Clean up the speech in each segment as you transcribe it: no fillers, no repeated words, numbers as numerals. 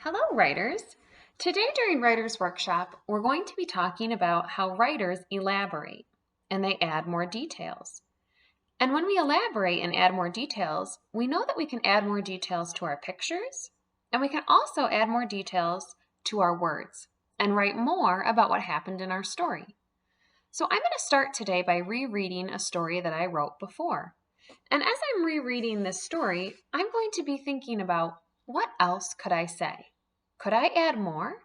Hello, writers. Today during Writers Workshop, we're going to be talking about how writers elaborate and they add more details. And when we elaborate and add more details, we know that we can add more details to our pictures, and we can also add more details to our words and write more about what happened in our story. So I'm going to start today by rereading a story that I wrote before. And as I'm rereading this story, I'm going to be thinking about what else could I say? Could I add more?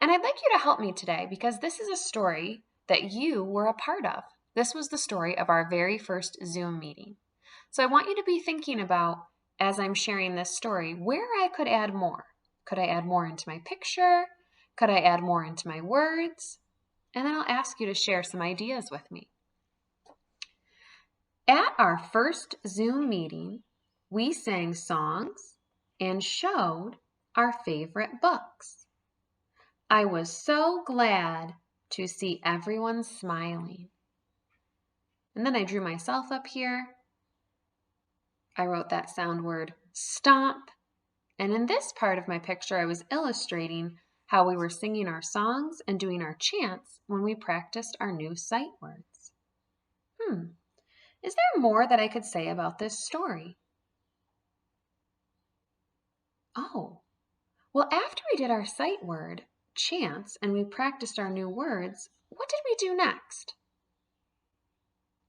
And I'd like you to help me today because this is a story that you were a part of. This was the story of our very first Zoom meeting. So I want you to be thinking about, as I'm sharing this story, where I could add more. Could I add more into my picture? Could I add more into my words? And then I'll ask you to share some ideas with me. At our first Zoom meeting, we sang songs and showed our favorite books. I was so glad to see everyone smiling. And then I drew myself up here. I wrote that sound word stomp. And in this part of my picture, I was illustrating how we were singing our songs and doing our chants when we practiced our new sight words. Is there more that I could say about this story? Oh, well, after we did our sight word, chants, and we practiced our new words, what did we do next?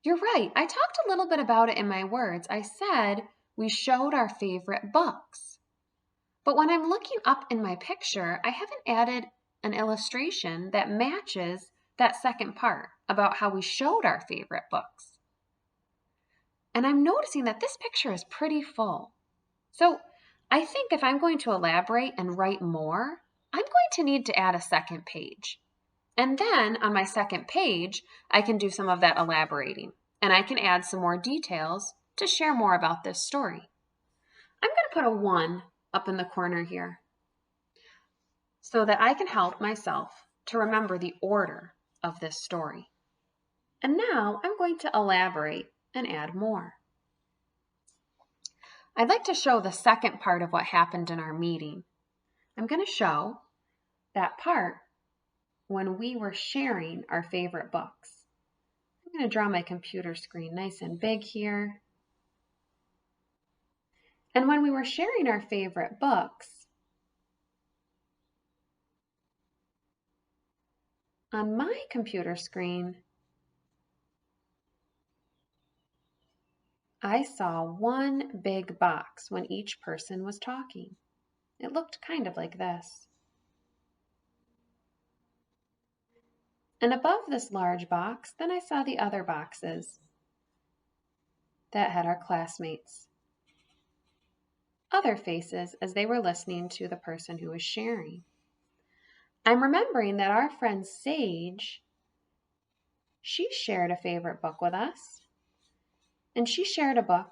You're right. I talked a little bit about it in my words. I said we showed our favorite books. But when I'm looking up in my picture, I haven't added an illustration that matches that second part about how we showed our favorite books. And I'm noticing that this picture is pretty full. So I think if I'm going to elaborate and write more, I'm going to need to add a second page. And then on my second page, I can do some of that elaborating. And I can add some more details to share more about this story. I'm going to put a 1 up in the corner here so that I can help myself to remember the order of this story. And now I'm going to elaborate and add more. I'd like to show the second part of what happened in our meeting. I'm going to show that part when we were sharing our favorite books. I'm going to draw my computer screen nice and big here. And when we were sharing our favorite books, on my computer screen, I saw one big box when each person was talking. It looked kind of like this. And above this large box, then I saw the other boxes that had our classmates' other faces as they were listening to the person who was sharing. I'm remembering that our friend Sage, she shared a favorite book with us. And she shared a book.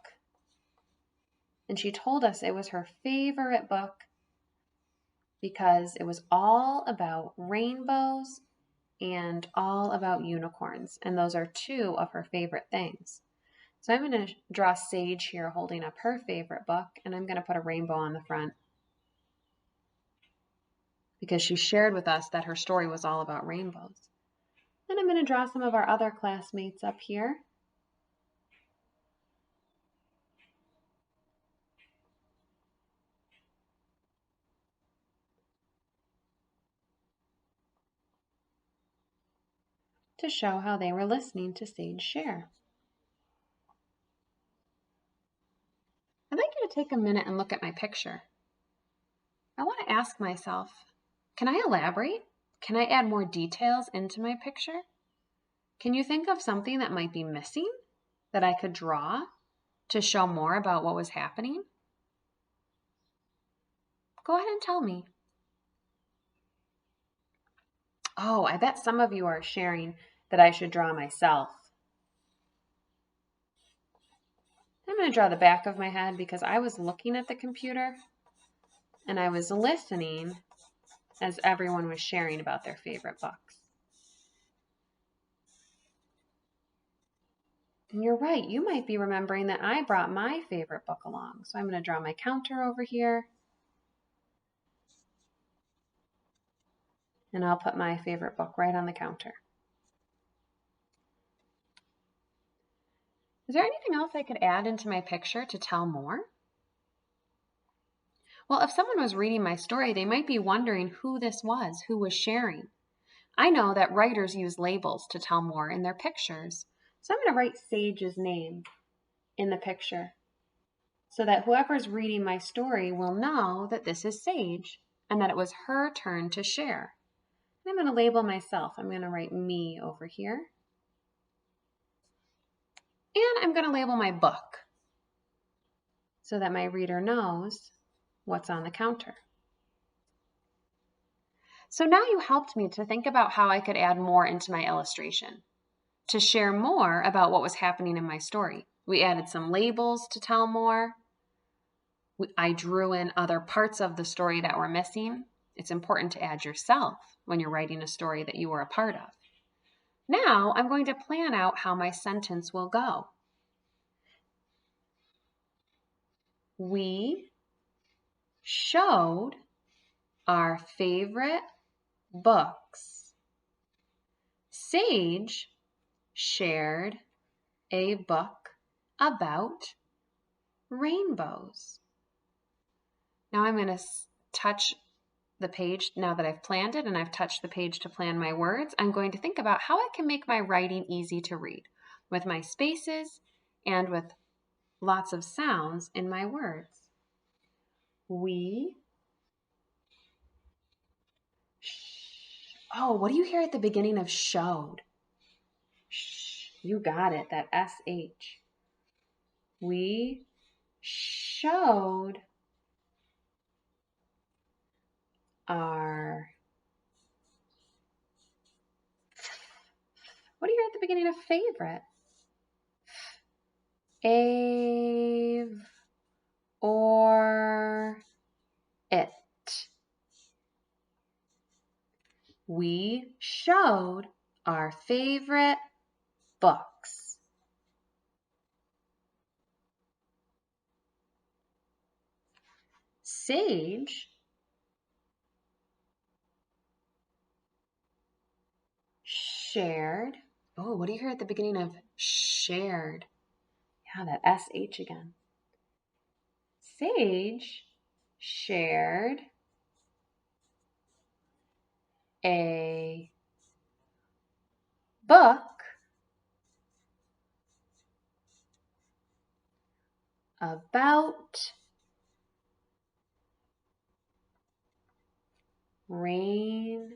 And she told us it was her favorite book because it was all about rainbows and all about unicorns. And those are two of her favorite things. So I'm going to draw Sage here holding up her favorite book, and I'm going to put a rainbow on the front because she shared with us that her story was all about rainbows. Then I'm going to draw some of our other classmates up here. To show how they were listening to Sage share. I'd like you to take a minute and look at my picture. I want to ask myself, can I elaborate? Can I add more details into my picture? Can you think of something that might be missing that I could draw to show more about what was happening? Go ahead and tell me. Oh, I bet some of you are sharing that I should draw myself. I'm going to draw the back of my head because I was looking at the computer and I was listening as everyone was sharing about their favorite books. And you're right, you might be remembering that I brought my favorite book along. So I'm going to draw my counter over here. And I'll put my favorite book right on the counter. Is there anything else I could add into my picture to tell more? Well, if someone was reading my story, they might be wondering who this was, who was sharing. I know that writers use labels to tell more in their pictures. So I'm going to write Sage's name in the picture so that whoever's reading my story will know that this is Sage and that it was her turn to share. And I'm going to label myself. I'm going to write me over here. And I'm going to label my book so that my reader knows what's on the counter. So now you helped me to think about how I could add more into my illustration, to share more about what was happening in my story. We added some labels to tell more. I drew in other parts of the story that were missing. It's important to add yourself when you're writing a story that you were a part of. Now I'm going to plan out how my sentence will go. We showed our favorite books. Sage shared a book about rainbows. Now I'm going to touch the page now that I've planned it and I've touched the page to plan my words. I'm going to think about how I can make my writing easy to read with my spaces and with lots of sounds in my words. Oh, what do you hear at the beginning of showed? You got it, that SH. We showed our... What do you hear at the beginning of favorite? Ave or it. We showed our favorite books. Sage shared. Oh, what do you hear at the beginning of shared? Yeah, that SH again. Sage shared a book about rainbows.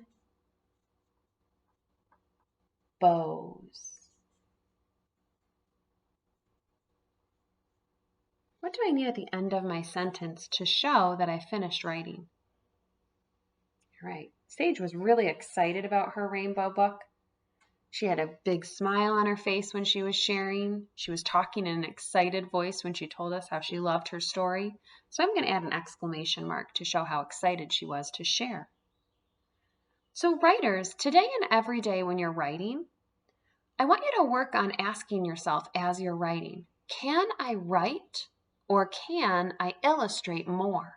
What do I need at the end of my sentence to show that I finished writing? All right. Sage was really excited about her rainbow book. She had a big smile on her face when she was sharing. She was talking in an excited voice when she told us how she loved her story. So I'm going to add an exclamation mark to show how excited she was to share. So writers, today and every day when you're writing, I want you to work on asking yourself as you're writing, can I write or can I illustrate more?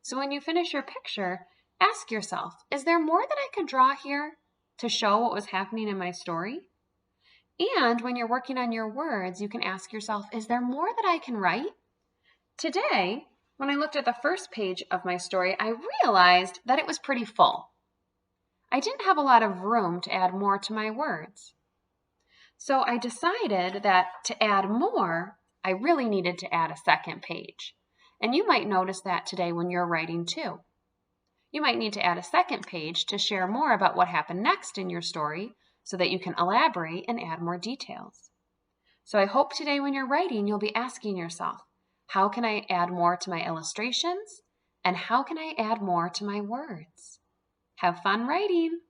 So when you finish your picture, ask yourself, is there more that I could draw here to show what was happening in my story? And when you're working on your words, you can ask yourself, is there more that I can write? Today, when I looked at the first page of my story, I realized that it was pretty full. I didn't have a lot of room to add more to my words. So I decided that to add more, I really needed to add a second page. And you might notice that today when you're writing too. You might need to add a second page to share more about what happened next in your story so that you can elaborate and add more details. So I hope today when you're writing, you'll be asking yourself, how can I add more to my illustrations? And how can I add more to my words? Have fun writing!